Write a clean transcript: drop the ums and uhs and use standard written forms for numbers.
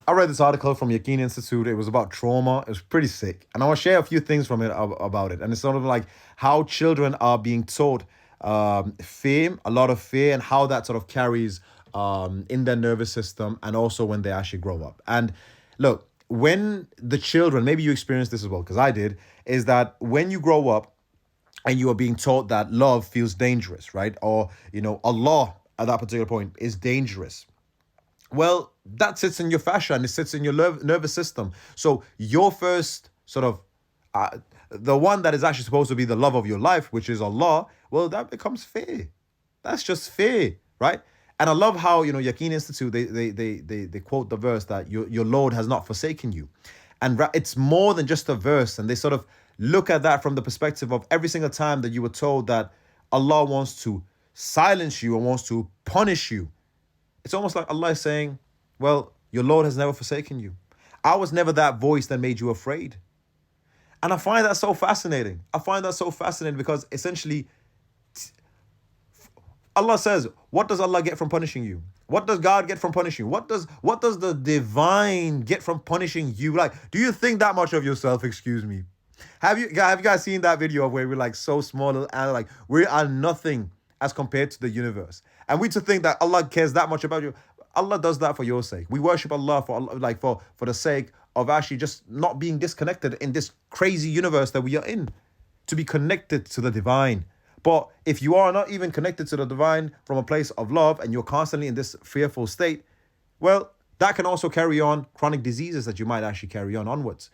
I read this article from Yaqeen Institute. It was about trauma. It was pretty sick. And I want to share a few things from it about it. And it's sort of like how children are being taught fear, a lot of fear, and how that sort of carries in their nervous system and also when they actually grow up. And look, when the children, maybe you experienced this as well, because I did, is that when you grow up, and you are being taught that love feels dangerous, right? Or, Allah at that particular point is dangerous. Well, that sits in your fascia and it sits in your nervous system. So your first sort of the one that is actually supposed to be the love of your life, which is Allah, well, that becomes fear. That's just fear, right? And I love how Yaqeen Institute they quote the verse that your Lord has not forsaken you, and it's more than just a verse. And they sort of look at that from the perspective of every single time that you were told that Allah wants to silence you and wants to punish you. It's almost like Allah is saying, well, your Lord has never forsaken you. I was never that voice that made you afraid. And I find that so fascinating. I find that so fascinating because essentially Allah says, what does Allah get from punishing you? What does God get from punishing you? What does the divine get from punishing you? Like, do you think that much of yourself? Excuse me. Have you guys seen that video of where we're like so small and like we are nothing as compared to the universe? And we to think that Allah cares that much about you. Allah does that for your sake. We worship Allah for like for the sake of actually just not being disconnected in this crazy universe that we are in, to be connected to the divine. But if you are not even connected to the divine from a place of love and you're constantly in this fearful state, well, that can also carry on chronic diseases that you might actually carry on onwards.